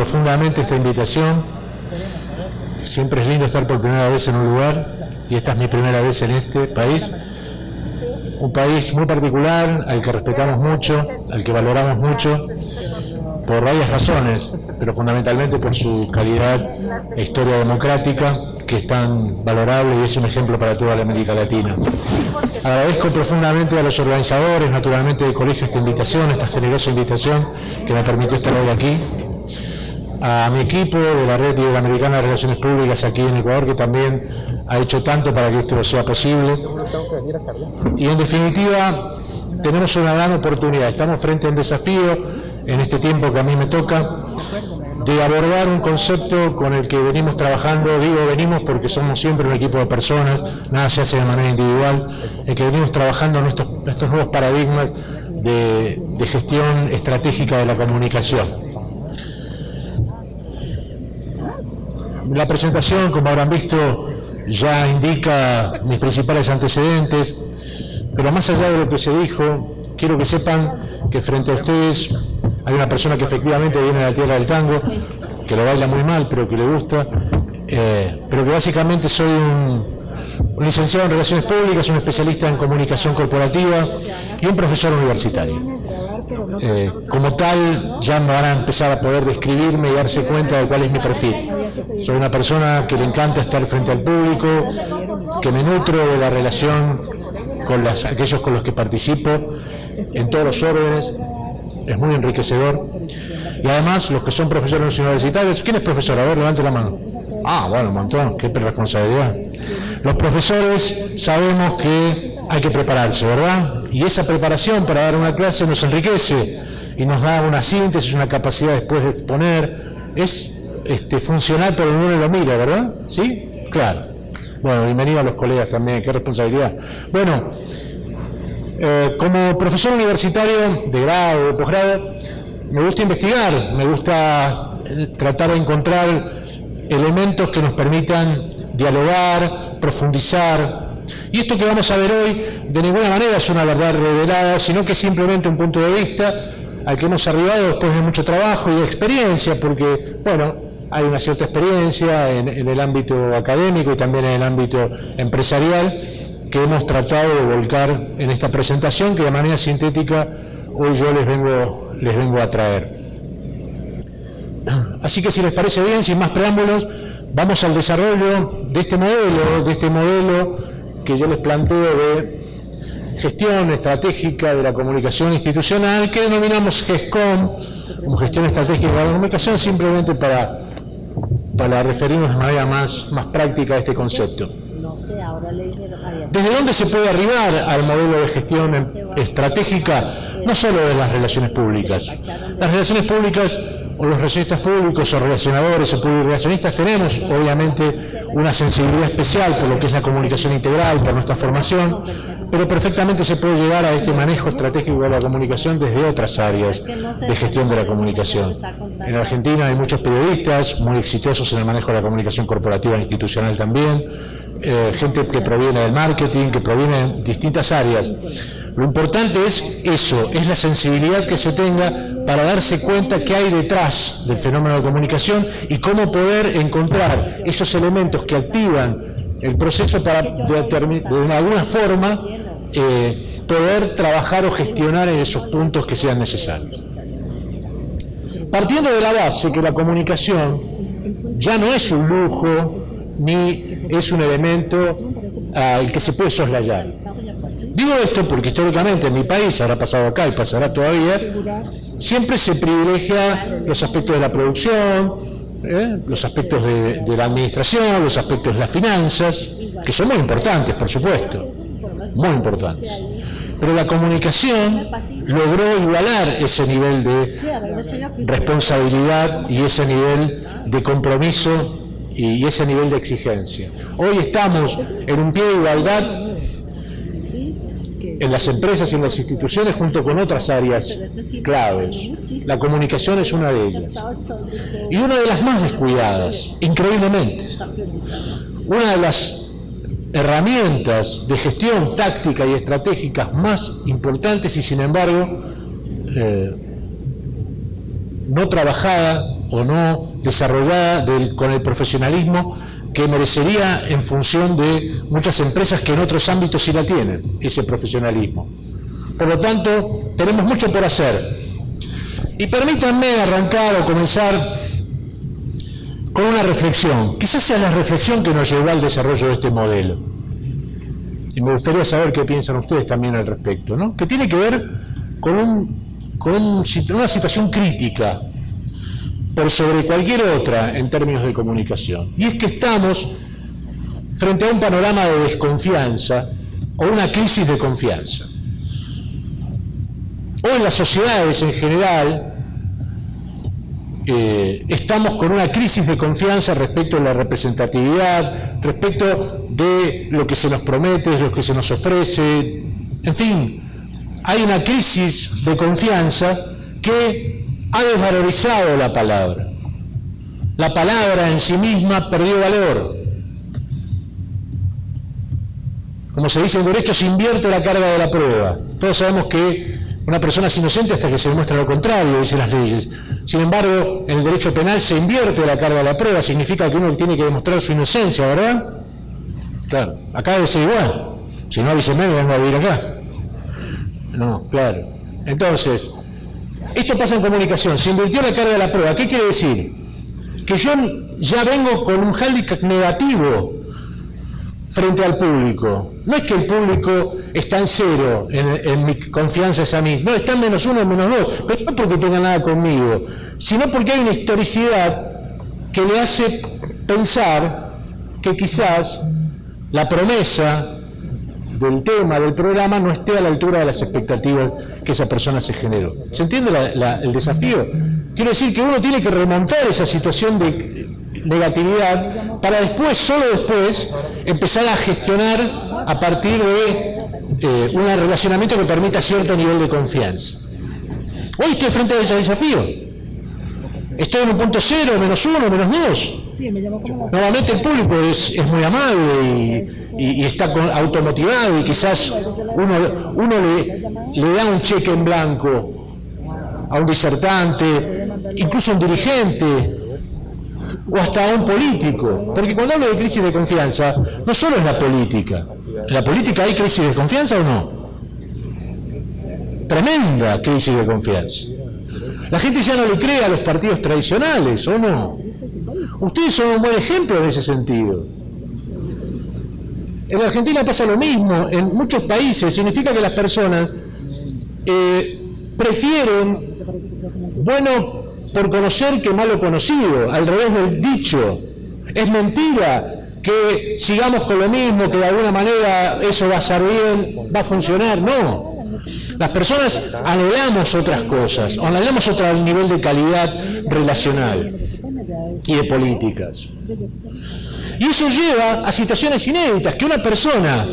profundamente esta invitación. Siempre es lindo estar por primera vez en un lugar, y esta es mi primera vez en este país. Un país muy particular, al que respetamos mucho, al que valoramos mucho, por varias razones, pero fundamentalmente por su calidad e historia democrática, que es tan valorable y es un ejemplo para toda la América Latina. Agradezco profundamente a los organizadores, naturalmente del colegio, esta invitación, esta generosa invitación que me permitió estar hoy aquí. A mi equipo de la Red Iberoamericana de Relaciones Públicas aquí en Ecuador, que también ha hecho tanto para que esto sea posible. Y en definitiva, tenemos una gran oportunidad. Estamos frente a un desafío en este tiempo que a mí me toca, de abordar un concepto con el que venimos trabajando. Digo venimos porque somos siempre un equipo de personas, nada se hace de manera individual, en que venimos trabajando en estos nuevos paradigmas de gestión estratégica de la comunicación. La presentación, como habrán visto, ya indica mis principales antecedentes, pero más allá de lo que se dijo, quiero que sepan que frente a ustedes hay una persona que efectivamente viene de la tierra del tango, que lo baila muy mal, pero que le gusta, pero que básicamente soy un licenciado en Relaciones Públicas, un especialista en comunicación corporativa y un profesor universitario. Como tal, ya me van a empezar a poder describirme y darse cuenta de cuál es mi perfil. Soy una persona que le encanta estar frente al público, que me nutro de la relación con aquellos con los que participo en todos los órdenes. Es muy enriquecedor. Y además, los que son profesores universitarios, ¿quién es profesor? A ver, levante la mano. Ah, bueno, un montón, qué responsabilidad. Los profesores sabemos que hay que prepararse, ¿verdad? Y esa preparación para dar una clase nos enriquece y nos da una síntesis, una capacidad después de exponer. Es funcional por el uno lo mira, ¿verdad? ¿Sí? Claro. Bueno, bienvenido a los colegas también, qué responsabilidad. Bueno, como profesor universitario de grado o de posgrado, me gusta investigar, me gusta tratar de encontrar elementos que nos permitan dialogar, profundizar. Y esto que vamos a ver hoy de ninguna manera es una verdad revelada, sino que es simplemente un punto de vista al que hemos arribado después de mucho trabajo y de experiencia, porque, bueno, hay una cierta experiencia en el ámbito académico y también en el ámbito empresarial que hemos tratado de volcar en esta presentación que de manera sintética hoy yo les vengo a traer. Así que si les parece bien, sin más preámbulos, vamos al desarrollo de este modelo que yo les planteo de gestión estratégica de la comunicación institucional, que denominamos GESCOM, como gestión estratégica de la comunicación, simplemente para referirnos de manera más práctica a este concepto. ¿Desde dónde se puede arribar al modelo de gestión estratégica? No solo de las relaciones públicas. Las relaciones públicas, o los relacionistas públicos, o relacionadores, o publirelacionistas, tenemos obviamente una sensibilidad especial por lo que es la comunicación integral, por nuestra formación, pero perfectamente se puede llegar a este manejo estratégico de la comunicación desde otras áreas de gestión de la comunicación. En Argentina hay muchos periodistas muy exitosos en el manejo de la comunicación corporativa e institucional también, gente que proviene del marketing, que proviene de distintas áreas. Lo importante es eso, es la sensibilidad que se tenga para darse cuenta qué hay detrás del fenómeno de comunicación y cómo poder encontrar esos elementos que activan el proceso para de alguna forma poder trabajar o gestionar en esos puntos que sean necesarios. Partiendo de la base que la comunicación ya no es un lujo ni es un elemento al que se puede soslayar. Digo esto porque históricamente en mi país, habrá pasado acá y pasará todavía, siempre se privilegia los aspectos de la producción, los aspectos de la administración, los aspectos de las finanzas, que son muy importantes, por supuesto, muy importantes. Pero la comunicación logró igualar ese nivel de responsabilidad y ese nivel de compromiso y ese nivel de exigencia. Hoy estamos en un pie de igualdad en las empresas y en las instituciones junto con otras áreas claves. La comunicación es una de ellas. Y una de las más descuidadas, increíblemente. Una de las herramientas de gestión táctica y estratégicas más importantes y sin embargo no trabajada o no desarrollada con el profesionalismo que merecería en función de muchas empresas que en otros ámbitos sí la tienen, ese profesionalismo. Por lo tanto, tenemos mucho por hacer. Y permítanme arrancar o comenzar con una reflexión. Quizás sea la reflexión que nos llevó al desarrollo de este modelo. Y me gustaría saber qué piensan ustedes también al respecto, ¿no? Que tiene que ver con una situación crítica por sobre cualquier otra en términos de comunicación. Y es que estamos frente a un panorama de desconfianza o una crisis de confianza. Hoy en las sociedades en general estamos con una crisis de confianza respecto a la representatividad, respecto de lo que se nos promete, de lo que se nos ofrece, en fin, hay una crisis de confianza que ha desvalorizado la palabra. La palabra en sí misma perdió valor. Como se dice en derecho, se invierte la carga de la prueba. Todos sabemos que una persona es inocente hasta que se demuestra lo contrario, dicen las leyes. Sin embargo, en el derecho penal se invierte la carga de la prueba, significa que uno tiene que demostrar su inocencia, ¿verdad? Claro, acá debe ser igual. Si no, avíseme, vengo a vivir acá. No, claro. Entonces, esto pasa en comunicación, se invirtió la carga de la prueba. ¿Qué quiere decir? Que yo ya vengo con un hándicap negativo frente al público. No es que el público está en cero en mi confianza es a mí, no, está en -1 o -2, pero no porque tenga nada conmigo, sino porque hay una historicidad que le hace pensar que quizás la promesa del tema, del programa, no esté a la altura de las expectativas que esa persona se generó. ¿Se entiende el desafío? Quiero decir que uno tiene que remontar esa situación de negatividad para después, solo después, empezar a gestionar a partir de un relacionamiento que permita cierto nivel de confianza. Hoy estoy frente a ese desafío. Estoy en un punto cero, -1, -2. Normalmente el público es muy amable y está automotivado y quizás uno le da un cheque en blanco a un disertante, incluso a un dirigente o hasta a un político. Porque cuando hablo de crisis de confianza, no solo es la política. ¿En la política hay crisis de confianza o no? Tremenda crisis de confianza. La gente ya no le cree a los partidos tradicionales, ¿o no? Ustedes son un buen ejemplo en ese sentido. En Argentina pasa lo mismo, en muchos países significa que las personas prefieren bueno por conocer que malo conocido, al revés del dicho. Es mentira que sigamos con lo mismo, que de alguna manera eso va a ser bien, va a funcionar, no. Las personas anhelamos otras cosas, anhelamos otro nivel de calidad relacional y de políticas. Y eso lleva a situaciones inéditas, que una persona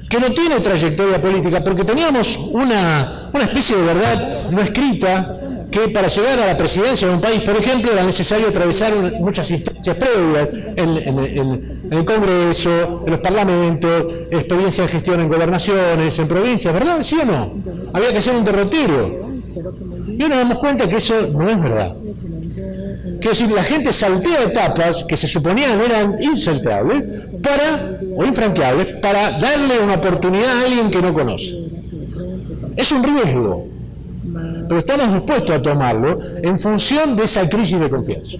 que no tiene trayectoria política, porque teníamos una especie de verdad no escrita, que para llegar a la presidencia de un país, por ejemplo, era necesario atravesar muchas instancias previas en el Congreso, en los parlamentos, experiencia de gestión en gobernaciones, en provincias, ¿verdad? ¿Sí o no? Había que hacer un derrotero. Y hoy nos damos cuenta que eso no es verdad. Quiero decir, la gente saltea etapas que se suponían eran insaltables o infranqueables para darle una oportunidad a alguien que no conoce. Es un riesgo, pero estamos dispuestos a tomarlo en función de esa crisis de confianza.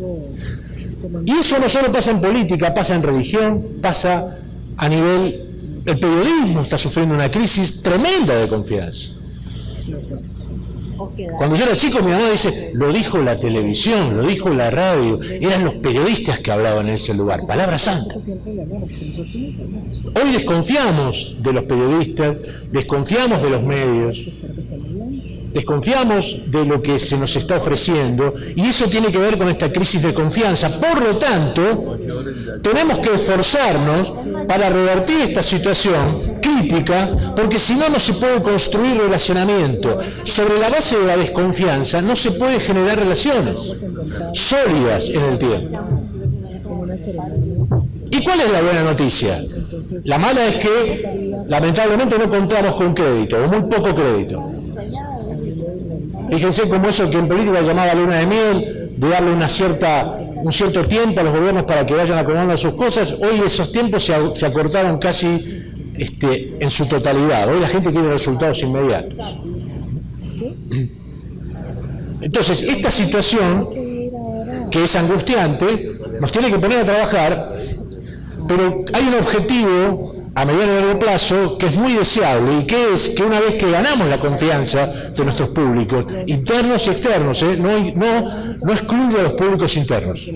Y eso no solo pasa en política, pasa en religión, pasa a nivel... El periodismo está sufriendo una crisis tremenda de confianza. Cuando yo era chico, mi mamá dice, lo dijo la televisión, lo dijo la radio, eran los periodistas que hablaban en ese lugar, palabra santa. Hoy desconfiamos de los periodistas, desconfiamos de los medios, desconfiamos de lo que se nos está ofreciendo, y eso tiene que ver con esta crisis de confianza. Por lo tanto, tenemos que esforzarnos para revertir esta situación crítica, porque si no, no se puede construir relacionamiento. Sobre la base de la desconfianza no se puede generar relaciones sólidas en el tiempo. ¿Y cuál es la buena noticia? La mala es que lamentablemente no contamos con crédito, o muy poco crédito. Fíjense cómo eso que en política llamaba luna de miel, de darle un cierto tiempo a los gobiernos para que vayan acomodando sus cosas, hoy esos tiempos se acortaron casi en su totalidad. Hoy la gente quiere resultados inmediatos. Entonces, esta situación, que es angustiante, nos tiene que poner a trabajar, pero hay un objetivo a mediano y largo plazo que es muy deseable, y que es que una vez que ganamos la confianza de nuestros públicos, internos y externos, no excluyo a los públicos internos.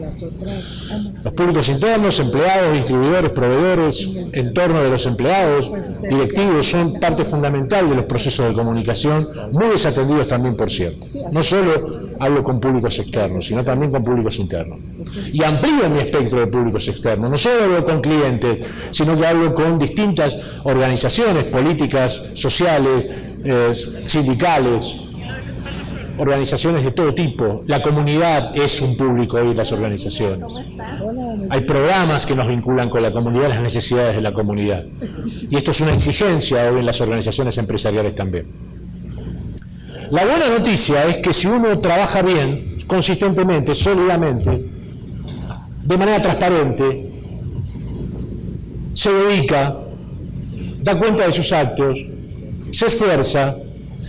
Los públicos internos, empleados, distribuidores, proveedores, entorno de los empleados, directivos, son parte fundamental de los procesos de comunicación, muy desatendidos también, por cierto. No solo hablo con públicos externos, sino también con públicos internos. Y amplío mi espectro de públicos externos, no solo hablo con clientes, sino que hablo con distintas organizaciones políticas, sociales, sindicales, organizaciones de todo tipo. La comunidad es un público hoy en las organizaciones. Hay programas que nos vinculan con la comunidad, las necesidades de la comunidad. Y esto es una exigencia hoy en las organizaciones empresariales también. La buena noticia es que si uno trabaja bien, consistentemente, sólidamente, de manera transparente, se dedica, da cuenta de sus actos, se esfuerza,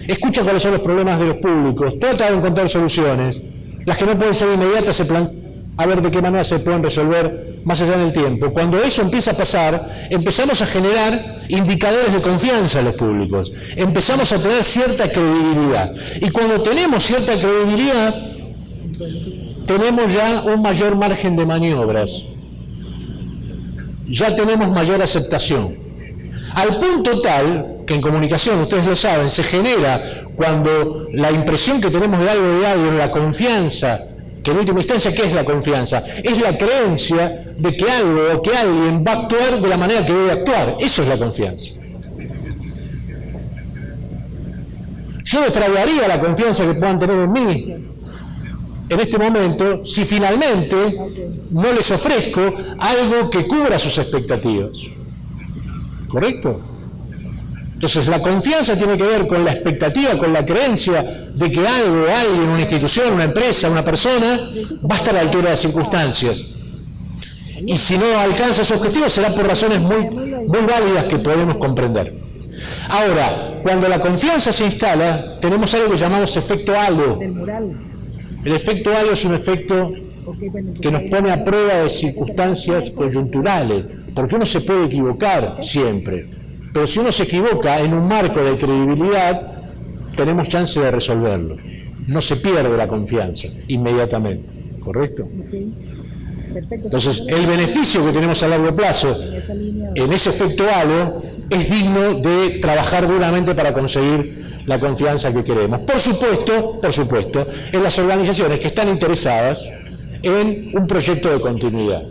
escucha cuáles son los problemas de los públicos, trata de encontrar soluciones, las que no pueden ser inmediatas se plantean a ver de qué manera se pueden resolver más allá del tiempo. Cuando eso empieza a pasar, empezamos a generar indicadores de confianza en los públicos, empezamos a tener cierta credibilidad, y cuando tenemos cierta credibilidad, tenemos ya un mayor margen de maniobras, ya tenemos mayor aceptación, al punto tal que en comunicación, ustedes lo saben, se genera cuando la impresión que tenemos de algo de alguien, la confianza, que en última instancia, ¿qué es la confianza? Es la creencia de que algo o que alguien va a actuar de la manera que debe actuar. Eso es la confianza. Yo defraudaría la confianza que puedan tener en mí en este momento si finalmente no les ofrezco algo que cubra sus expectativas. ¿Correcto? Entonces la confianza tiene que ver con la expectativa, con la creencia de que algo, alguien, una institución, una empresa, una persona va a estar a la altura de las circunstancias. Y si no alcanza su objetivo será por razones muy válidas que podemos comprender. Ahora, cuando la confianza se instala, tenemos algo que llamamos efecto halo. El efecto halo es un efecto que nos pone a prueba de circunstancias coyunturales, porque uno se puede equivocar siempre. Pero si uno se equivoca en un marco de credibilidad, tenemos chance de resolverlo. No se pierde la confianza inmediatamente, ¿correcto? Entonces, el beneficio que tenemos a largo plazo en ese efecto halo es digno de trabajar duramente para conseguir la confianza que queremos. Por supuesto, en las organizaciones que están interesadas en un proyecto de continuidad.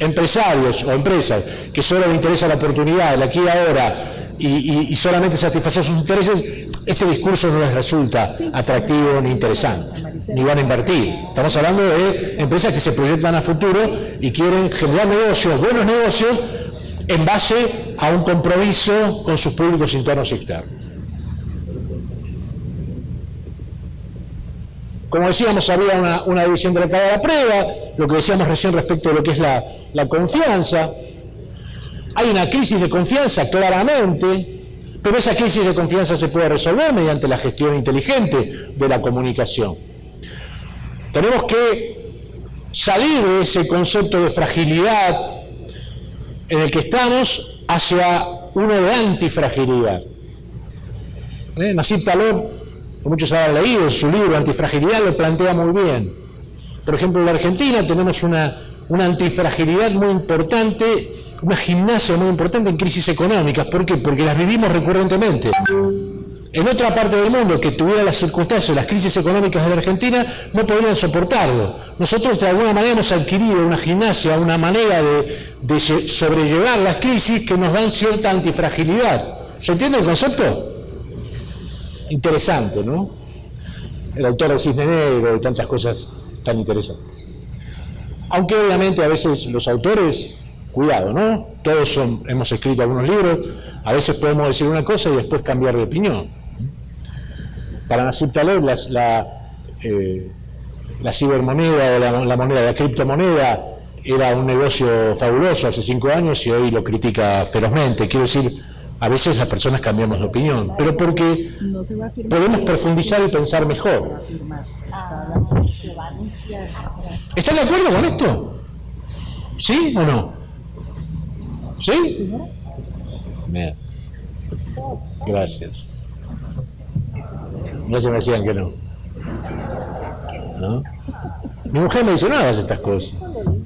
Empresarios o empresas que solo les interesa la oportunidad, el aquí y ahora, y solamente satisfacer sus intereses, este discurso no les resulta atractivo ni interesante, ni van a invertir. Estamos hablando de empresas que se proyectan a futuro y quieren generar negocios, buenos negocios, en base a un compromiso con sus públicos internos y externos. Como decíamos, había una división de la tabla de la prueba, lo que decíamos recién respecto de lo que es la confianza. Hay una crisis de confianza, claramente, pero esa crisis de confianza se puede resolver mediante la gestión inteligente de la comunicación. Tenemos que salir de ese concepto de fragilidad en el que estamos hacia uno de antifragilidad. Nassim Taleb, que muchos habrán leído, su libro Antifragilidad lo plantea muy bien. Por ejemplo, en la Argentina tenemos una antifragilidad muy importante, una gimnasia muy importante en crisis económicas. ¿Por qué? Porque las vivimos recurrentemente. En otra parte del mundo que tuviera las circunstancias, las crisis económicas de la Argentina, no podrían soportarlo. Nosotros de alguna manera hemos adquirido una gimnasia, una manera de sobrellevar las crisis que nos dan cierta antifragilidad. ¿Se entiende el concepto? Interesante, ¿no? El autor del Cisne Negro y tantas cosas tan interesantes. Aunque obviamente a veces los autores, cuidado, ¿no? Todos hemos escrito algunos libros, a veces podemos decir una cosa y después cambiar de opinión. para Nasib Taleb la cibermoneda o la moneda, la criptomoneda era un negocio fabuloso hace 5 años y hoy lo critica ferozmente. Quiero decir, a veces las personas cambiamos de opinión, pero porque podemos profundizar y pensar mejor. ¿Están de acuerdo con esto? ¿Sí o no? ¿Sí? Bien. Gracias. No se me decían que no. ¿No? Mi mujer me dice, no hagas estas cosas.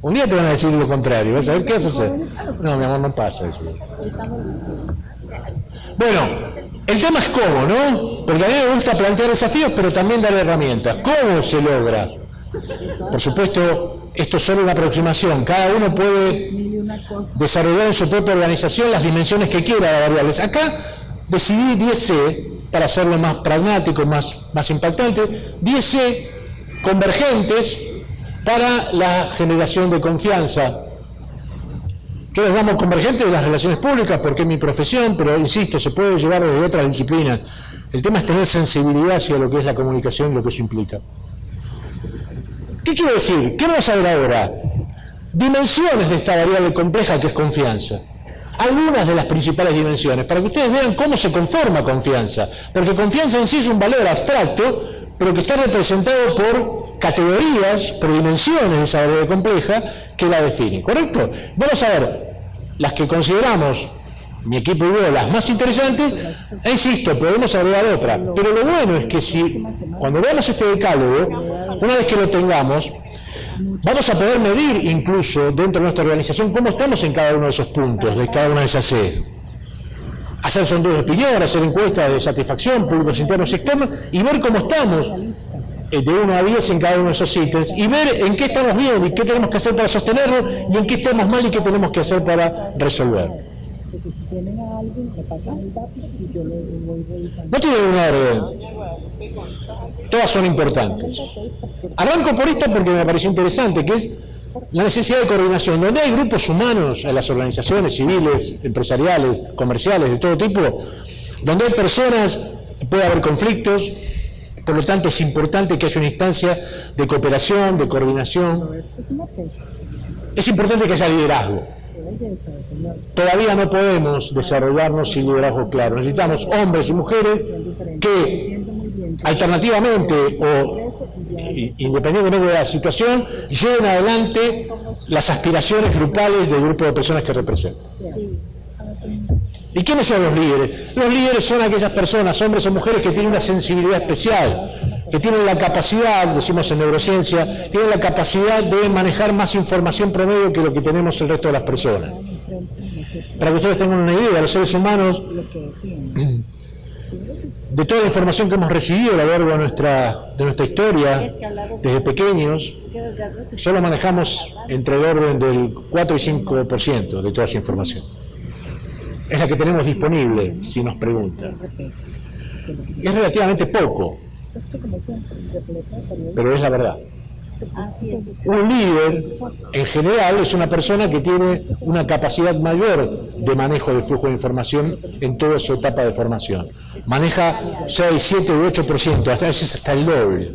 Un día te van a decir lo contrario. ¿Vas a ver qué vas a hacer? No, mi amor, no pasa eso. Bueno, el tema es cómo, ¿no? Porque a mí me gusta plantear desafíos, pero también dar herramientas. ¿Cómo se logra? Por supuesto, esto es solo una aproximación. Cada uno puede desarrollar en su propia organización las dimensiones que quiera de variables. Acá decidí 10C, para hacerlo más pragmático, más impactante, 10C convergentes para la generación de confianza. Yo les llamo convergentes de las relaciones públicas porque es mi profesión, pero insisto, se puede llevar desde otras disciplinas. El tema es tener sensibilidad hacia lo que es la comunicación y lo que eso implica. ¿Qué quiero decir? ¿Qué vamos a ver ahora? Dimensiones de esta variable compleja que es confianza. Algunas de las principales dimensiones, para que ustedes vean cómo se conforma confianza. Porque confianza en sí es un valor abstracto, pero que está representado por categorías, por dimensiones de esa variable compleja que la definen. ¿Correcto? Vamos a ver las que consideramos, mi equipo y yo, las más interesantes, e insisto, podemos agregar otra. Pero lo bueno es que si, cuando veamos este decálogo, una vez que lo tengamos, vamos a poder medir incluso dentro de nuestra organización cómo estamos en cada uno de esos puntos, de cada una de esas C. Hacer sondeos de opinión, hacer encuestas de satisfacción, públicos internos y externos, y ver cómo estamos de 1 a 10 en cada uno de esos ítems, y ver en qué estamos bien y qué tenemos que hacer para sostenerlo, y en qué estamos mal y qué tenemos que hacer para resolver. No tiene un orden. Todas son importantes. Arranco por esta porque me pareció interesante, que es la necesidad de coordinación. Donde hay grupos humanos en las organizaciones civiles, empresariales, comerciales, de todo tipo, donde hay personas, puede haber conflictos, por lo tanto es importante que haya una instancia de cooperación, de coordinación. Es importante que haya liderazgo. Todavía no podemos desarrollarnos sin liderazgo claro. Necesitamos hombres y mujeres que alternativamente o independientemente de la situación lleven adelante las aspiraciones grupales del grupo de personas que representan. ¿Y quiénes son los líderes? Los líderes son aquellas personas, hombres o mujeres, que tienen una sensibilidad especial, que tienen la capacidad, decimos en neurociencia, tienen la capacidad de manejar más información promedio que lo que tenemos el resto de las personas. Para que ustedes tengan una idea, los seres humanos, de toda la información que hemos recibido a lo largo de nuestra historia, desde pequeños, solo manejamos entre el orden del 4 y 5% de toda esa información. Es la que tenemos disponible, si nos preguntan. Es relativamente poco, pero es la verdad. Un líder, en general, es una persona que tiene una capacidad mayor de manejo del flujo de información en toda su etapa de formación. Maneja 6, 7 u 8%, hasta veces hasta el doble.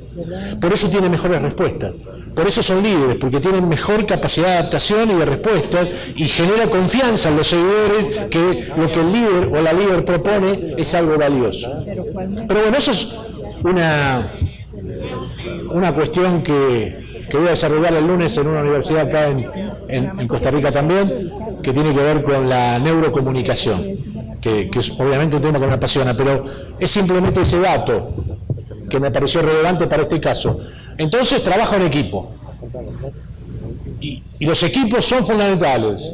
Por eso tiene mejores respuestas. Por eso son líderes, porque tienen mejor capacidad de adaptación y de respuesta, y genera confianza en los seguidores que lo que el líder o la líder propone es algo valioso. Pero bueno, eso es una cuestión que voy a desarrollar el lunes en una universidad acá en Costa Rica también, que tiene que ver con la neurocomunicación, que es obviamente un tema que me apasiona, pero es simplemente ese dato que me pareció relevante para este caso. Entonces trabajo en equipo, y los equipos son fundamentales.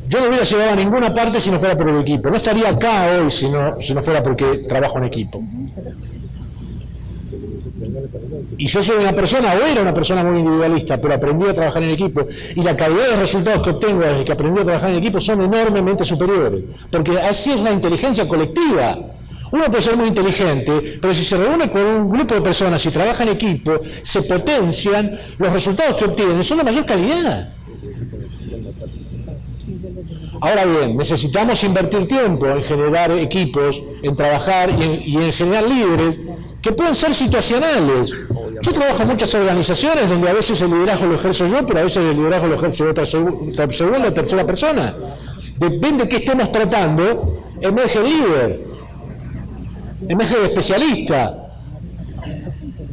Yo no hubiera llegado a ninguna parte si no fuera por el equipo, no estaría acá hoy si no fuera porque trabajo en equipo. Y yo soy una persona, o era una persona muy individualista, pero aprendí a trabajar en equipo, y la calidad de resultados que obtengo desde que aprendí a trabajar en equipo son enormemente superiores, porque así es la inteligencia colectiva. Uno puede ser muy inteligente, pero si se reúne con un grupo de personas y trabaja en equipo, se potencian, los resultados que obtienen son de mayor calidad. Ahora bien, necesitamos invertir tiempo en generar equipos, en trabajar y en generar líderes que pueden ser situacionales. Yo trabajo en muchas organizaciones donde a veces el liderazgo lo ejerzo yo, pero a veces el liderazgo lo ejerce otra segunda o tercera persona. Depende de qué estemos tratando, emerge el líder, emerge el especialista,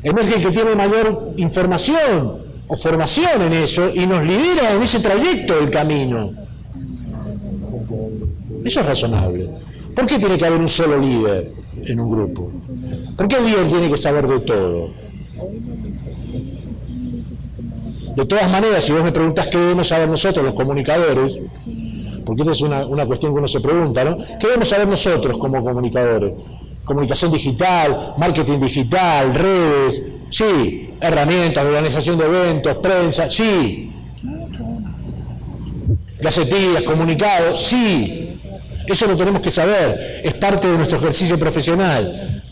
emerge el que tiene mayor información o formación en eso y nos lidera en ese trayecto del camino. Eso es razonable. ¿Por qué tiene que haber un solo líder en un grupo? ¿Por qué el líder tiene que saber de todo? De todas maneras, si vos me preguntás qué debemos saber nosotros, los comunicadores, porque esta es una cuestión que uno se pregunta, ¿no? ¿Qué debemos saber nosotros como comunicadores? Comunicación digital, marketing digital, redes, sí. Herramientas, organización de eventos, prensa, sí. Gacetillas, comunicados, sí. Eso lo tenemos que saber, es parte de nuestro ejercicio profesional.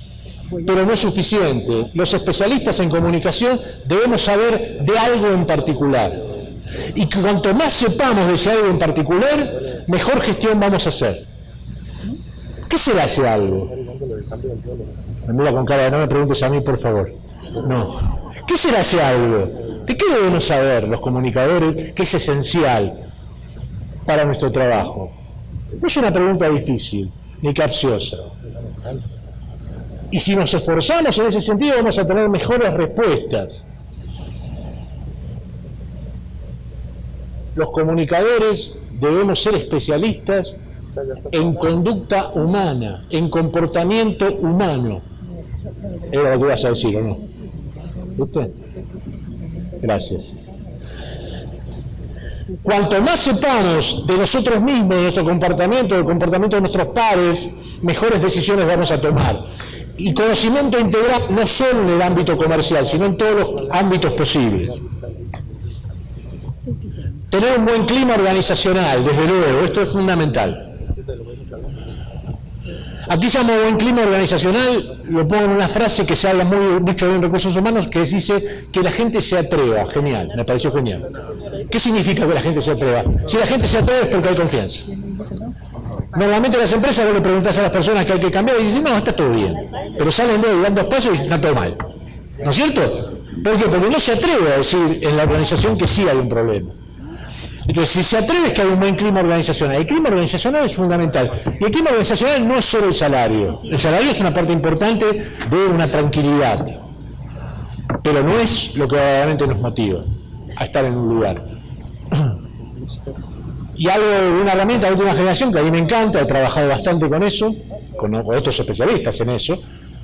Pero no es suficiente. Los especialistas en comunicación debemos saber de algo en particular. Y que cuanto más sepamos de ese algo en particular, mejor gestión vamos a hacer. ¿Qué será ese algo? Me mira con cara de no me preguntes a mí, por favor. No. ¿Qué será ese algo? ¿De qué debemos saber los comunicadores que es esencial para nuestro trabajo? No es una pregunta difícil, ni capciosa. Y si nos esforzamos en ese sentido, vamos a tener mejores respuestas. Los comunicadores debemos ser especialistas en conducta humana, en comportamiento humano. Era lo que ibas a decir, ¿o no? ¿Viste? Gracias. Cuanto más sepamos de nosotros mismos, de nuestro comportamiento, del comportamiento de nuestros pares, mejores decisiones vamos a tomar. Y conocimiento integral no solo en el ámbito comercial, sino en todos los ámbitos posibles. Tener un buen clima organizacional, desde luego, esto es fundamental. Aquí se llama buen clima organizacional, lo pongo en una frase que se habla mucho en recursos humanos, que dice que la gente se atreva. Genial, me pareció genial. ¿Qué significa que la gente se atreva? Si la gente se atreve es porque hay confianza. Normalmente en las empresas vos le preguntás a las personas que hay que cambiar y dicen, no, está todo bien. Pero salen de ahí, dan dos pasos y dicen, está todo mal. ¿No es cierto? ¿Por qué? Porque no se atreve a decir en la organización que sí hay un problema. Entonces, si se atreve es que hay un buen clima organizacional. El clima organizacional es fundamental. Y el clima organizacional no es solo el salario. El salario es una parte importante de una tranquilidad. Pero no es lo que verdaderamente nos motiva a estar en un lugar. Y una herramienta de última generación que a mí me encanta, he trabajado bastante con eso, con otros especialistas en eso,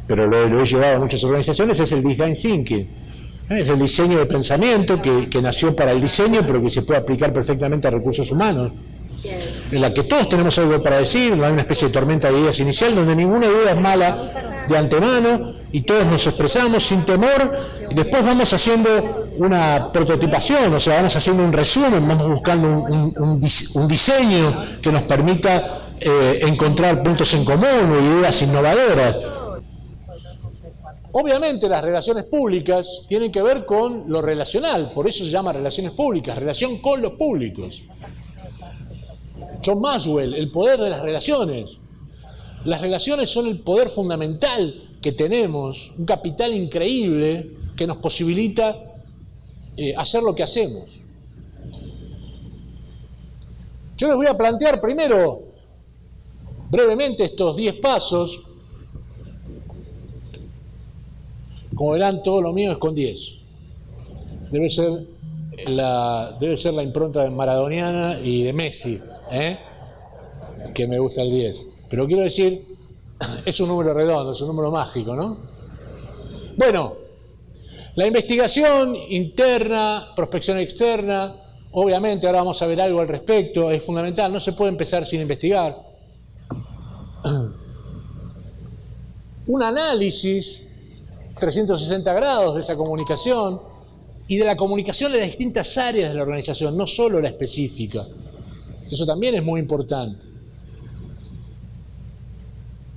pero lo he llevado a muchas organizaciones, es el design thinking. Es el diseño de pensamiento que nació para el diseño, pero que se puede aplicar perfectamente a recursos humanos, en la que todos tenemos algo para decir, hay una especie de tormenta de ideas inicial, donde ninguna idea es mala de antemano, y todos nos expresamos sin temor, y después vamos haciendo una prototipación, o sea, vamos haciendo un resumen, vamos buscando un diseño que nos permita encontrar puntos en común o ideas innovadoras. Obviamente las relaciones públicas tienen que ver con lo relacional, por eso se llama relaciones públicas, relación con los públicos. John Maxwell, el poder de las relaciones. Las relaciones son el poder fundamental que tenemos, un capital increíble que nos posibilita hacer lo que hacemos. Yo les voy a plantear primero, brevemente, estos 10 pasos. Como verán, todo lo mío es con 10. Debe ser la impronta de maradoniana y de Messi, que me gusta el 10. Pero quiero decir, es un número redondo, es un número mágico, ¿no? Bueno, la investigación interna, prospección externa, obviamente ahora vamos a ver algo al respecto, es fundamental, no se puede empezar sin investigar. Un análisis 360 grados de esa comunicación y de la comunicación de las distintas áreas de la organización, no solo la específica. Eso también es muy importante.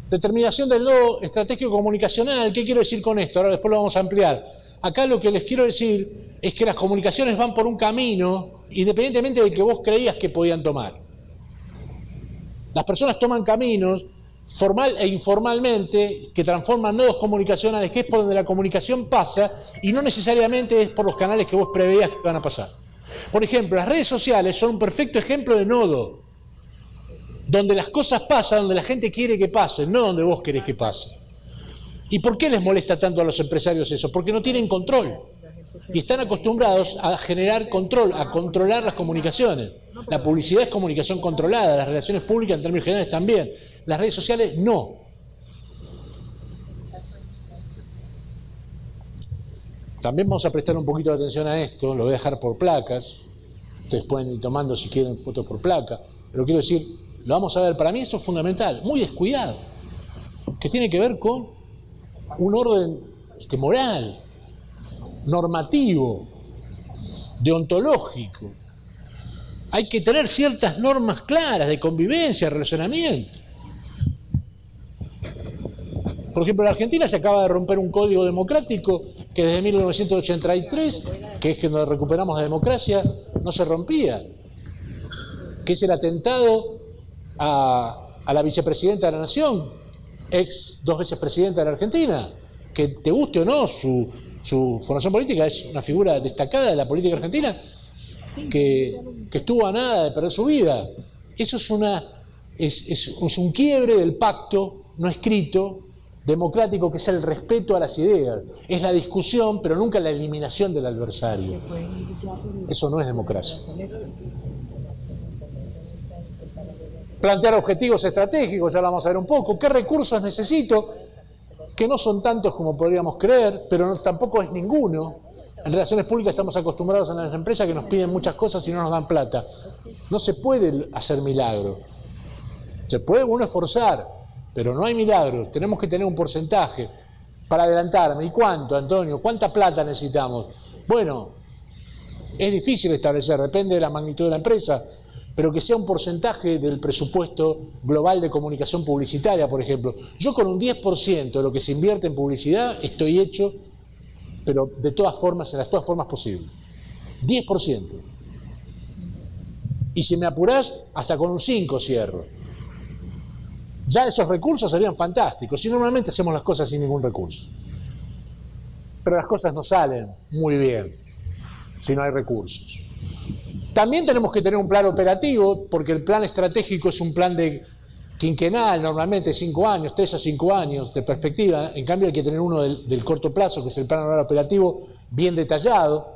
Determinación del nodo estratégico comunicacional. ¿Qué quiero decir con esto? Ahora después lo vamos a ampliar. Acá lo que les quiero decir es que las comunicaciones van por un camino independientemente del que vos creías que podían tomar. Las personas toman caminos formal e informalmente que transforman nodos comunicacionales, que es por donde la comunicación pasa y no necesariamente es por los canales que vos preveías que van a pasar. Por ejemplo, las redes sociales son un perfecto ejemplo de nodo, donde las cosas pasan, donde la gente quiere que pasen, no donde vos querés que pase. ¿Y por qué les molesta tanto a los empresarios eso? Porque no tienen control y están acostumbrados a generar control, a controlar las comunicaciones. La publicidad es comunicación controlada, las relaciones públicas en términos generales también. Las redes sociales no. También vamos a prestar un poquito de atención a esto, lo voy a dejar por placas, ustedes pueden ir tomando si quieren fotos por placa, pero quiero decir, lo vamos a ver, para mí eso es fundamental, muy descuidado, que tiene que ver con un orden moral, normativo, deontológico. Hay que tener ciertas normas claras de convivencia, de relacionamiento. Por ejemplo, en Argentina se acaba de romper un código democrático que desde 1983, que es que nos recuperamos la democracia, no se rompía, que es el atentado a la vicepresidenta de la Nación, dos veces presidenta de la Argentina, que te guste o no, su formación política es una figura destacada de la política argentina, que estuvo a nada de perder su vida. Eso es un quiebre del pacto no escrito democrático, que es el respeto a las ideas, es la discusión, pero nunca la eliminación del adversario. Eso no es democracia. Plantear objetivos estratégicos, ya lo vamos a ver un poco. ¿Qué recursos necesito? Que no son tantos como podríamos creer, pero tampoco es ninguno. En relaciones públicas estamos acostumbrados a las empresas que nos piden muchas cosas y no nos dan plata. No se puede hacer milagro. Se puede uno esforzar, pero no hay milagros. Tenemos que tener un porcentaje para adelantarme. ¿Y cuánto, Antonio? ¿Cuánta plata necesitamos? Bueno, es difícil establecer, depende de la magnitud de la empresa, pero que sea un porcentaje del presupuesto global de comunicación publicitaria, por ejemplo. Yo con un 10% de lo que se invierte en publicidad estoy hecho, pero de todas formas, en las todas formas posibles. 10%. Y si me apurás, hasta con un 5 cierro. Ya esos recursos serían fantásticos, y normalmente hacemos las cosas sin ningún recurso. Pero las cosas no salen muy bien si no hay recursos. También tenemos que tener un plan operativo, porque el plan estratégico es un plan de quinquenal, normalmente 5 años, 3 a 5 años de perspectiva. En cambio hay que tener uno del corto plazo, que es el plan anual operativo, bien detallado.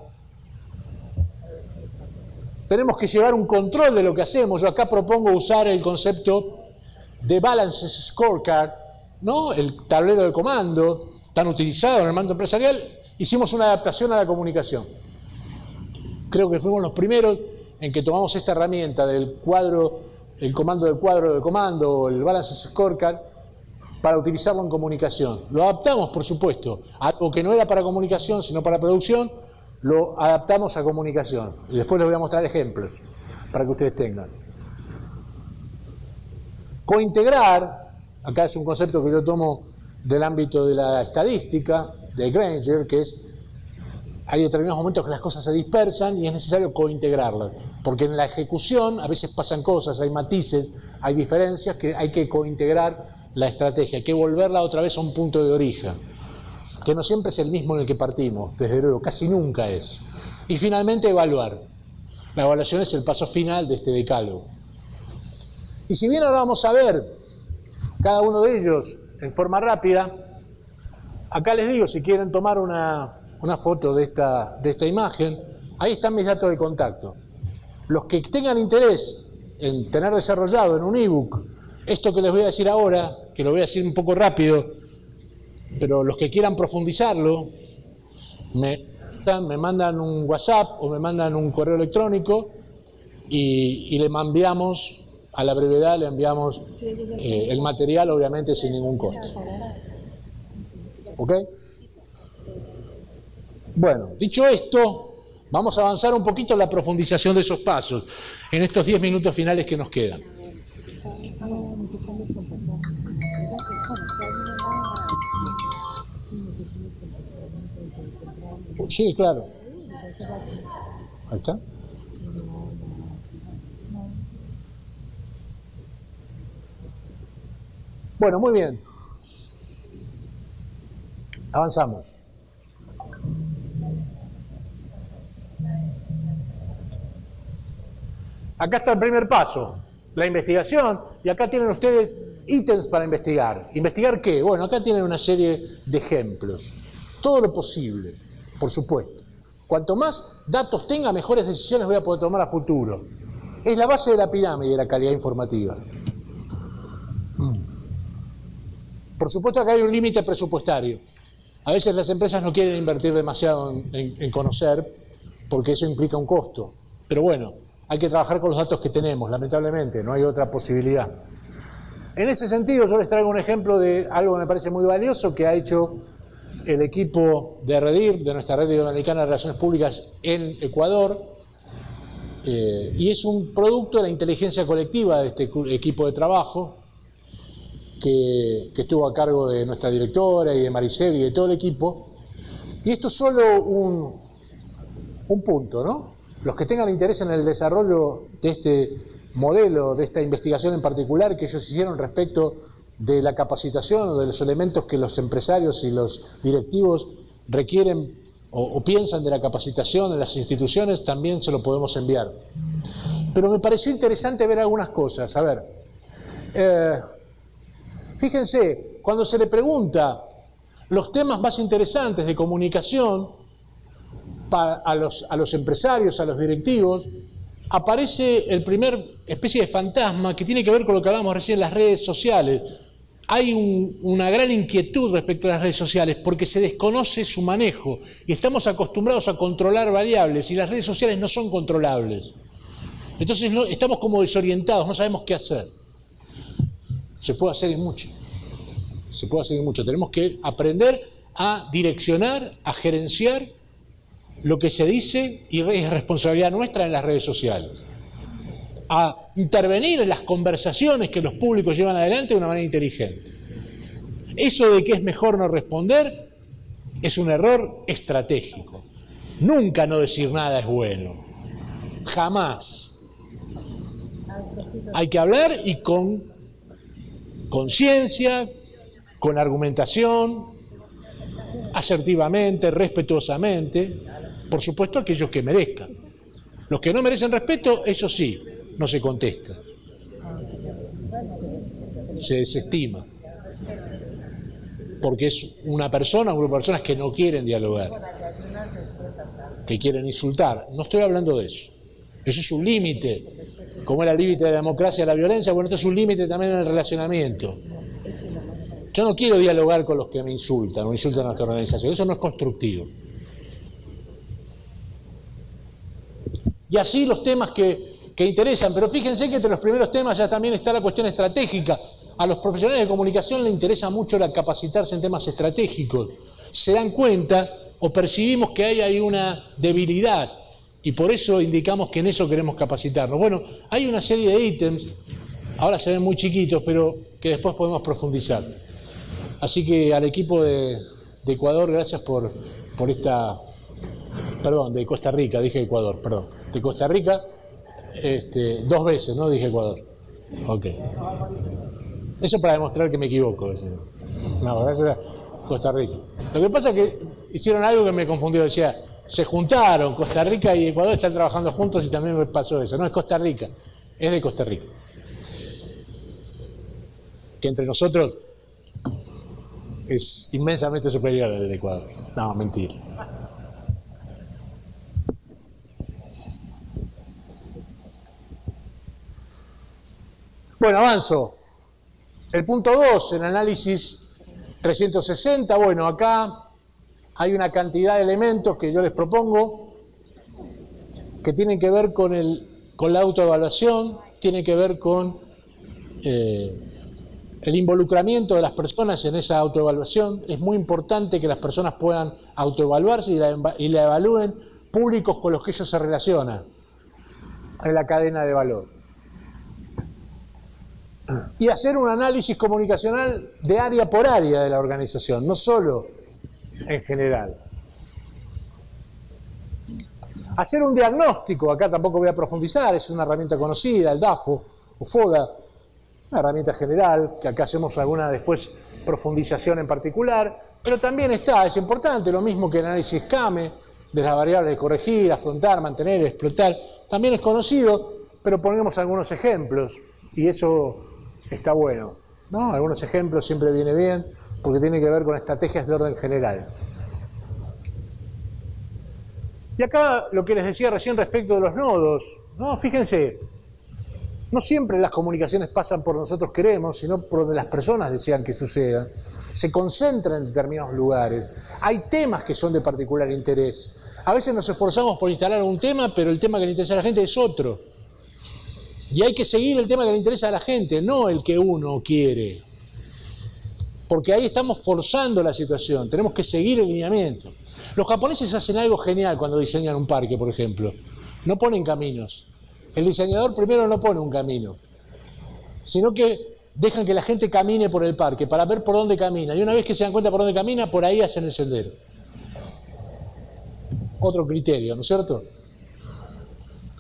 Tenemos que llevar un control de lo que hacemos. Yo acá propongo usar el concepto de Balance Scorecard, ¿no? El tablero de comando, tan utilizado en el mando empresarial. Hicimos una adaptación a la comunicación. Creo que fuimos los primeros en que tomamos esta herramienta del cuadro, el comando del cuadro de comando, el Balance Scorecard, para utilizarlo en comunicación. Lo adaptamos, por supuesto, a algo que no era para comunicación, sino para producción, lo adaptamos a comunicación. Y después les voy a mostrar ejemplos para que ustedes tengan. Cointegrar, acá es un concepto que yo tomo del ámbito de la estadística, de Granger, que es, hay determinados momentos que las cosas se dispersan y es necesario cointegrarlas, porque en la ejecución a veces pasan cosas, hay matices, hay diferencias que hay que cointegrar la estrategia, hay que volverla otra vez a un punto de origen, que no siempre es el mismo en el que partimos, desde luego, casi nunca es. Y finalmente evaluar. La evaluación es el paso final de este decálogo. Y si bien ahora vamos a ver cada uno de ellos en forma rápida, acá les digo, si quieren tomar una foto de esta imagen, ahí están mis datos de contacto. Los que tengan interés en tener desarrollado en un ebook esto que les voy a decir ahora, que lo voy a decir un poco rápido, pero los que quieran profundizarlo, me mandan un WhatsApp o me mandan un correo electrónico y le enviamos, a la brevedad le enviamos el material, obviamente sin ningún costo. ¿Ok? Bueno, dicho esto, vamos a avanzar un poquito en la profundización de esos pasos en estos 10 minutos finales que nos quedan. Sí, claro. Ahí está. Bueno, muy bien. Avanzamos. Acá está el primer paso, la investigación, y acá tienen ustedes ítems para investigar. ¿Investigar qué? Bueno, acá tienen una serie de ejemplos. Todo lo posible, por supuesto. Cuanto más datos tenga, mejores decisiones voy a poder tomar a futuro. Es la base de la pirámide de la calidad informativa. Por supuesto que hay un límite presupuestario. A veces las empresas no quieren invertir demasiado en conocer, porque eso implica un costo. Pero bueno, hay que trabajar con los datos que tenemos, lamentablemente, no hay otra posibilidad. En ese sentido, yo les traigo un ejemplo de algo que me parece muy valioso que ha hecho el equipo de REDIR, de nuestra Red Iberoamericana de Relaciones Públicas en Ecuador, y es un producto de la inteligencia colectiva de este equipo de trabajo, que estuvo a cargo de nuestra directora y de Maricel y de todo el equipo. Y esto es solo un punto, ¿no? Los que tengan interés en el desarrollo de este modelo, de esta investigación en particular que ellos hicieron respecto de la capacitación o de los elementos que los empresarios y los directivos requieren o piensan de la capacitación en las instituciones, también se lo podemos enviar. Pero me pareció interesante ver algunas cosas. A ver, fíjense, cuando se le pregunta los temas más interesantes de comunicación a los empresarios, a los directivos, aparece el primer especie de fantasma que tiene que ver con lo que hablábamos recién, las redes sociales. Hay una gran inquietud respecto a las redes sociales porque se desconoce su manejo y estamos acostumbrados a controlar variables y las redes sociales no son controlables. Entonces estamos como desorientados, no sabemos qué hacer. Se puede hacer y mucho. Se puede hacer y mucho. Tenemos que aprender a direccionar, a gerenciar lo que se dice y es responsabilidad nuestra en las redes sociales. A intervenir en las conversaciones que los públicos llevan adelante de una manera inteligente. Eso de que es mejor no responder es un error estratégico. Nunca no decir nada es bueno. Jamás. Hay que hablar y con conciencia, con argumentación, asertivamente, respetuosamente, por supuesto aquellos que merezcan. Los que no merecen respeto, eso sí, no se contesta. Se desestima. Porque es una persona, un grupo de personas que no quieren dialogar, que quieren insultar. No estoy hablando de eso. Eso es un límite. Como era el límite de la democracia a la violencia, bueno, esto es un límite también en el relacionamiento. Yo no quiero dialogar con los que me insultan o insultan a nuestra organización. Eso no es constructivo. Y así los temas que interesan, pero fíjense que entre los primeros temas ya también está la cuestión estratégica. A los profesionales de comunicación les interesa mucho capacitarse en temas estratégicos. Se dan cuenta o percibimos que hay ahí una debilidad y por eso indicamos que en eso queremos capacitarnos. Bueno, hay una serie de ítems, ahora se ven muy chiquitos, pero que después podemos profundizar. Así que al equipo de Ecuador, gracias por esta... Perdón, de Costa Rica, dije Ecuador, perdón. De Costa Rica, 2 veces, ¿no? Dije Ecuador. Ok. Eso para demostrar que me equivoco. No, gracias a Costa Rica. Lo que pasa es que hicieron algo que me confundió. Decía, se juntaron, Costa Rica y Ecuador están trabajando juntos y también me pasó eso. No es Costa Rica, es de Costa Rica. Que entre nosotros es inmensamente superior al de Ecuador. No, mentira. Bueno, avanzo. El punto 2, el análisis 360. Bueno, acá hay una cantidad de elementos que yo les propongo que tienen que ver con la autoevaluación, tienen que ver con el involucramiento de las personas en esa autoevaluación. Es muy importante que las personas puedan autoevaluarse y la evalúen públicos con los que ellos se relacionan en la cadena de valor. Y hacer un análisis comunicacional de área por área de la organización, no solo en general. Hacer un diagnóstico, acá tampoco voy a profundizar, es una herramienta conocida, el DAFO o FODA, una herramienta general, que acá hacemos alguna después profundización en particular, pero también es importante, lo mismo que el análisis CAME, de las variables de corregir, afrontar, mantener, explotar, también es conocido, pero ponemos algunos ejemplos, y eso está bueno, ¿no? Algunos ejemplos siempre viene bien, porque tiene que ver con estrategias de orden general. Y acá lo que les decía recién respecto de los nodos, ¿no? Fíjense, no siempre las comunicaciones pasan por nosotros queremos, sino por donde las personas desean que sucedan. Se concentran en determinados lugares. Hay temas que son de particular interés. A veces nos esforzamos por instalar un tema, pero el tema que le interesa a la gente es otro. Y hay que seguir el tema que le interesa a la gente, no el que uno quiere. Porque ahí estamos forzando la situación, tenemos que seguir el lineamiento. Los japoneses hacen algo genial cuando diseñan un parque, por ejemplo. No ponen caminos. El diseñador primero no pone un camino, sino que dejan que la gente camine por el parque para ver por dónde camina. Y una vez que se dan cuenta por dónde camina, por ahí hacen el sendero. Otro criterio, ¿no es cierto?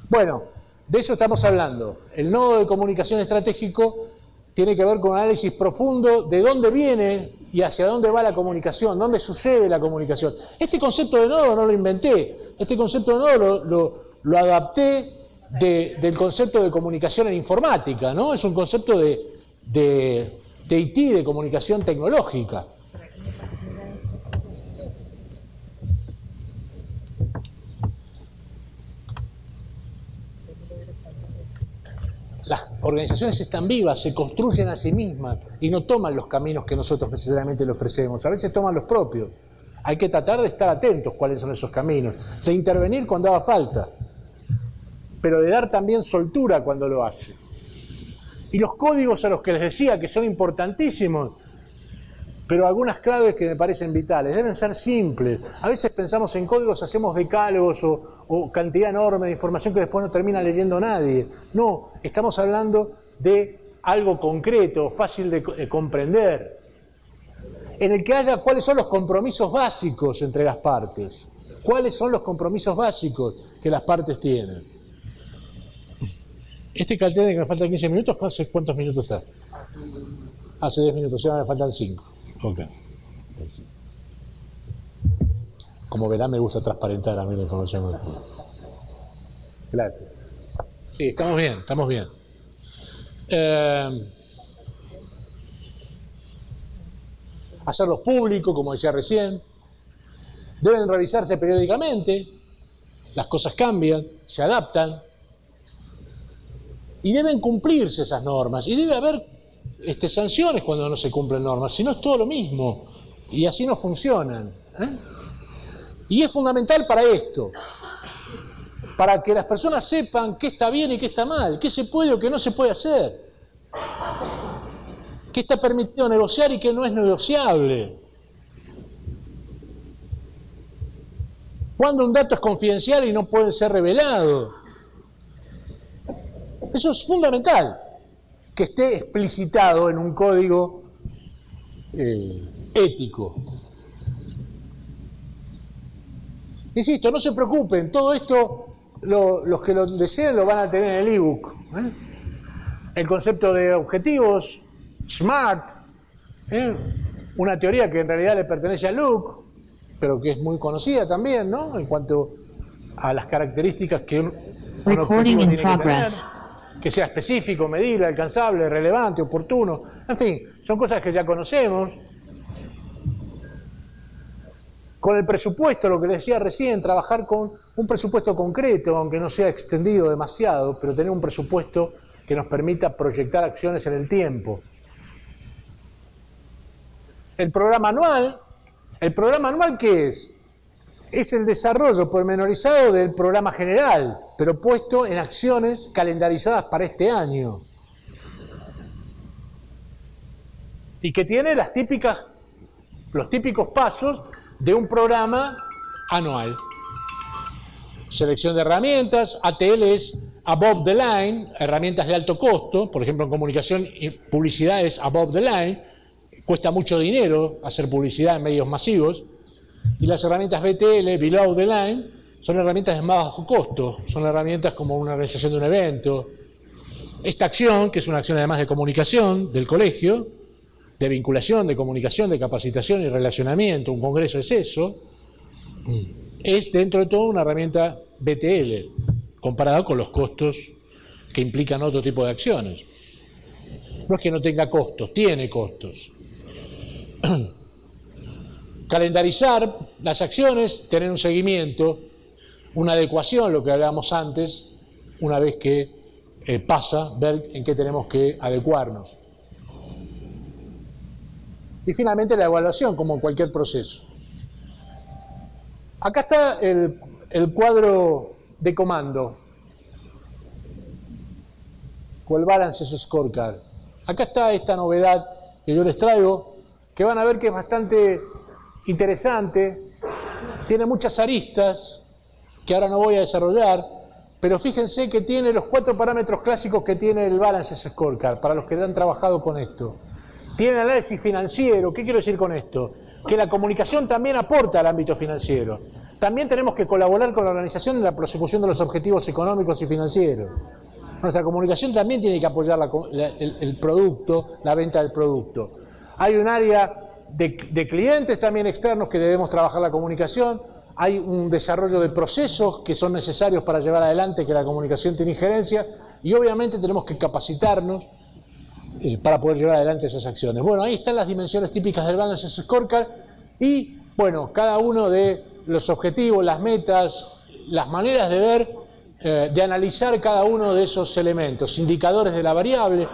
Bueno, de eso estamos hablando. El nodo de comunicación estratégico tiene que ver con un análisis profundo de dónde viene y hacia dónde va la comunicación, dónde sucede la comunicación. Este concepto de nodo no lo inventé, este concepto de nodo lo adapté del concepto de comunicación en informática, ¿no? Es un concepto de IT, de comunicación tecnológica. Las organizaciones están vivas, se construyen a sí mismas y no toman los caminos que nosotros necesariamente le ofrecemos. A veces toman los propios. Hay que tratar de estar atentos cuáles son esos caminos, de intervenir cuando haga falta, pero de dar también soltura cuando lo hace. Y los códigos a los que les decía que son importantísimos, pero algunas claves que me parecen vitales, deben ser simples. A veces pensamos en códigos, hacemos decálogos o cantidad enorme de información que después no termina leyendo nadie. No, estamos hablando de algo concreto, fácil de comprender, en el que haya cuáles son los compromisos básicos entre las partes. ¿Cuáles son los compromisos básicos que las partes tienen? Este cartel de que me faltan 15 minutos, ¿hace cuántos minutos está? Hace 10 minutos, ya me faltan 5. Ok. Como verán, me gusta transparentar a mí la información. Gracias. Sí, estamos bien, estamos bien. Hacerlos públicos, como decía recién. Deben revisarse periódicamente. Las cosas cambian, se adaptan. Y deben cumplirse esas normas. Y debe haber sanciones cuando no se cumplen normas. Si no, es todo lo mismo. Y así no funcionan. Y es fundamental para esto. Para que las personas sepan qué está bien y qué está mal. Qué se puede o qué no se puede hacer. Qué está permitido negociar y qué no es negociable. Cuando un dato es confidencial y no puede ser revelado. Eso es fundamental, que esté explicitado en un código ético. Insisto, no se preocupen, todo esto los que lo deseen lo van a tener en el ebook. El concepto de objetivos, SMART, una teoría que en realidad le pertenece a Luke, pero que es muy conocida también, ¿no? En cuanto a las características que un objetivo tiene que tener. Que sea específico, medible, alcanzable, relevante, oportuno, en fin, son cosas que ya conocemos. Con el presupuesto, lo que les decía recién, trabajar con un presupuesto concreto, aunque no sea extendido demasiado, pero tener un presupuesto que nos permita proyectar acciones en el tiempo. El programa anual, ¿qué es? Es el desarrollo pormenorizado del programa general, pero puesto en acciones calendarizadas para este año. Y que tiene los típicos pasos de un programa anual. Selección de herramientas, ATL es above the line, herramientas de alto costo, por ejemplo en comunicación y publicidad es above the line, cuesta mucho dinero hacer publicidad en medios masivos. Y las herramientas BTL, Below the Line, son herramientas de más bajo costo, son herramientas como una organización de un evento, esta acción, que es una acción además de comunicación del colegio, de vinculación, de comunicación, de capacitación y relacionamiento, un congreso es eso, es dentro de todo una herramienta BTL, comparado con los costos que implican otro tipo de acciones. No es que no tenga costos, tiene costos. Calendarizar las acciones, tener un seguimiento, una adecuación, lo que hablábamos antes, una vez que pasa, ver en qué tenemos que adecuarnos. Y finalmente la evaluación, como en cualquier proceso. Acá está el cuadro de comando, o el Balance Scorecard. Acá está esta novedad que yo les traigo, que van a ver que es bastante interesante, tiene muchas aristas, que ahora no voy a desarrollar, pero fíjense que tiene los 4 parámetros clásicos que tiene el Balance Scorecard, para los que han trabajado con esto. Tiene análisis financiero. ¿Qué quiero decir con esto? Que la comunicación también aporta al ámbito financiero. También tenemos que colaborar con la organización en la prosecución de los objetivos económicos y financieros. Nuestra comunicación también tiene que apoyar el producto, la venta del producto. Hay un área de clientes también externos que debemos trabajar la comunicación. Hay un desarrollo de procesos que son necesarios para llevar adelante que la comunicación tiene injerencia. Y obviamente tenemos que capacitarnos para poder llevar adelante esas acciones. Bueno, ahí están las dimensiones típicas del Balance Scorecard y, bueno, cada uno de los objetivos, las metas, las maneras de ver, de analizar cada uno de esos elementos, indicadores de la variable,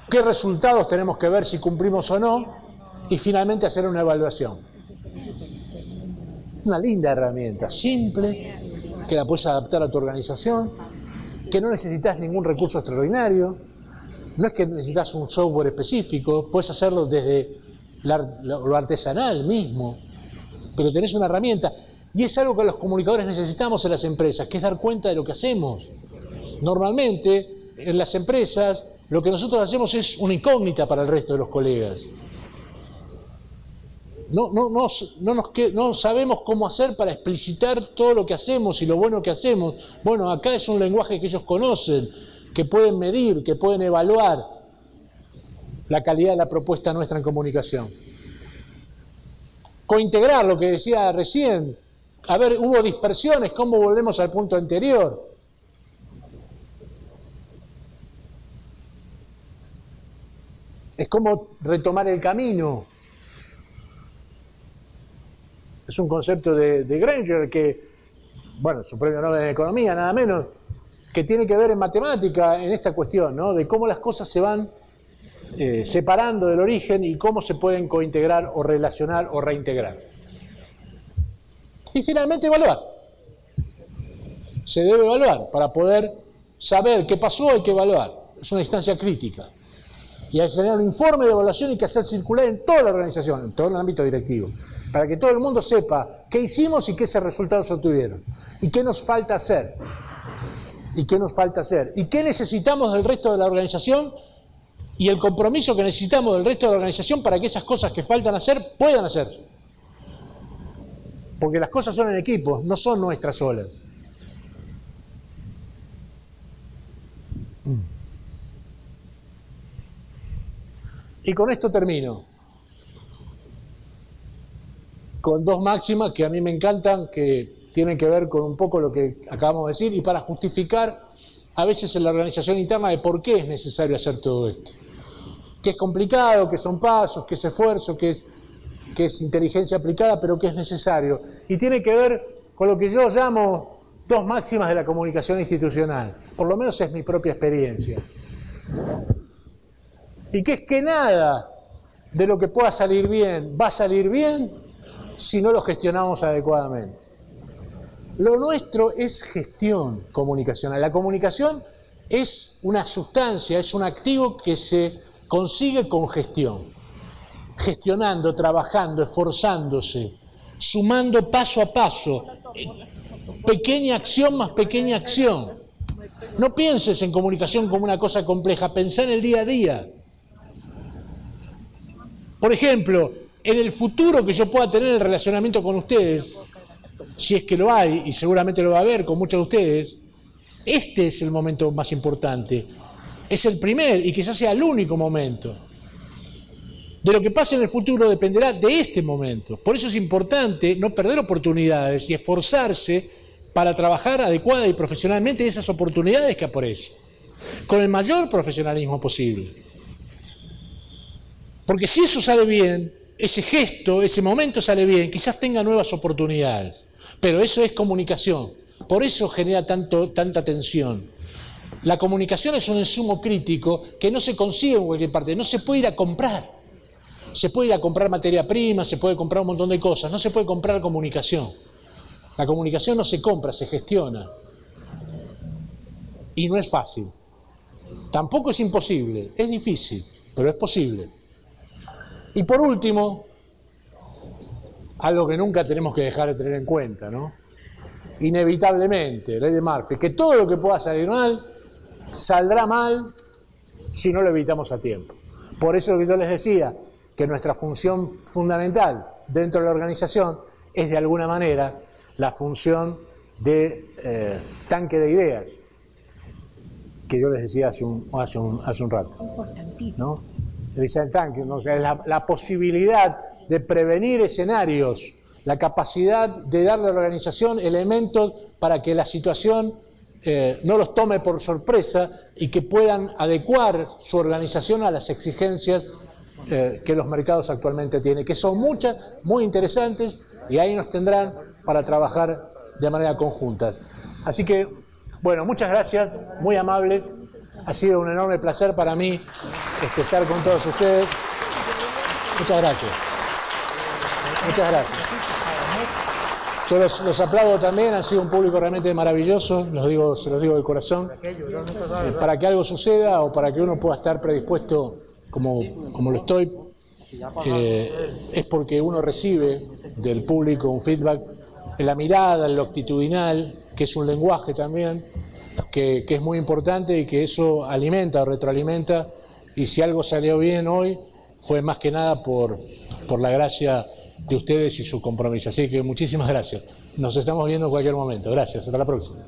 qué resultados tenemos que ver si cumplimos o no, y finalmente hacer una evaluación. Una linda herramienta, simple, que la puedes adaptar a tu organización, que no necesitas ningún recurso extraordinario. No es que necesitas un software específico, puedes hacerlo desde lo artesanal mismo, pero tenés una herramienta. Y es algo que los comunicadores necesitamos en las empresas, que es dar cuenta de lo que hacemos. Normalmente, en las empresas, lo que nosotros hacemos es una incógnita para el resto de los colegas. No sabemos cómo hacer para explicitar todo lo que hacemos y lo bueno que hacemos. Bueno, acá es un lenguaje que ellos conocen, que pueden medir, que pueden evaluar la calidad de la propuesta nuestra en comunicación. Cointegrar lo que decía recién. A ver, hubo dispersiones, ¿cómo volvemos al punto anterior? Es como retomar el camino. Es un concepto de Granger que, bueno, su premio Nobel en Economía, nada menos, que tiene que ver en matemática, en esta cuestión, ¿no? De cómo las cosas se van separando del origen y cómo se pueden cointegrar o relacionar o reintegrar. Y finalmente evaluar. Se debe evaluar para poder saber qué pasó, hay que evaluar. Es una instancia crítica. Y hay que generar un informe de evaluación y que hacer circular en toda la organización, en todo el ámbito directivo, para que todo el mundo sepa qué hicimos y qué resultados obtuvieron. Y qué nos falta hacer. Y qué nos falta hacer. Y qué necesitamos del resto de la organización y el compromiso que necesitamos del resto de la organización para que esas cosas que faltan hacer puedan hacerse. Porque las cosas son en equipo, no son nuestras solas. Y con esto termino. Con 2 máximas que a mí me encantan, que tienen que ver con un poco lo que acabamos de decir y para justificar a veces en la organización interna de por qué es necesario hacer todo esto. Que es complicado, que son pasos, que es esfuerzo, que es inteligencia aplicada, pero que es necesario. Y tiene que ver con lo que yo llamo 2 máximas de la comunicación institucional. Por lo menos es mi propia experiencia. Y que es que nada de lo que pueda salir bien va a salir bien si no lo gestionamos adecuadamente. Lo nuestro es gestión comunicacional. La comunicación es una sustancia, es un activo que se consigue con gestión. Gestionando, trabajando, esforzándose, sumando paso a paso, pequeña acción más pequeña acción. No pienses en comunicación como una cosa compleja, pensá en el día a día. Por ejemplo, en el futuro que yo pueda tener el relacionamiento con ustedes, si es que lo hay, y seguramente lo va a haber con muchos de ustedes, este es el momento más importante. Es el primer y quizás sea el único momento. De lo que pase en el futuro dependerá de este momento. Por eso es importante no perder oportunidades y esforzarse para trabajar adecuada y profesionalmente esas oportunidades que aparecen, con el mayor profesionalismo posible. Porque si eso sale bien, ese gesto, ese momento sale bien, quizás tenga nuevas oportunidades. Pero eso es comunicación. Por eso genera tanta tensión. La comunicación es un insumo crítico que no se consigue en cualquier parte, no se puede ir a comprar. Se puede ir a comprar materia prima, se puede comprar un montón de cosas, no se puede comprar comunicación. La comunicación no se compra, se gestiona. Y no es fácil. Tampoco es imposible, es difícil, pero es posible. Y por último, algo que nunca tenemos que dejar de tener en cuenta, ¿no? Inevitablemente, ley de Murphy, que todo lo que pueda salir mal, saldrá mal si no lo evitamos a tiempo. Por eso que yo les decía que nuestra función fundamental dentro de la organización es de alguna manera la función de tanque de ideas, que yo les decía hace un rato, ¿no? El tanque, ¿no? O sea, es la posibilidad de prevenir escenarios, la capacidad de darle a la organización elementos para que la situación no los tome por sorpresa y que puedan adecuar su organización a las exigencias que los mercados actualmente tienen, que son muchas, muy interesantes, y ahí nos tendrán para trabajar de manera conjunta. Así que, bueno, muchas gracias, muy amables. Ha sido un enorme placer para mí estar con todos ustedes. Muchas gracias. Muchas gracias. Yo los aplaudo también, han sido un público realmente maravilloso, se los digo de corazón. Para que algo suceda o para que uno pueda estar predispuesto como lo estoy, es porque uno recibe del público un feedback en la mirada, en lo actitudinal, que es un lenguaje también, que es muy importante y que eso alimenta o retroalimenta, y si algo salió bien hoy fue más que nada por la gracia de ustedes y su compromiso. Así que muchísimas gracias. Nos estamos viendo en cualquier momento. Gracias. Hasta la próxima.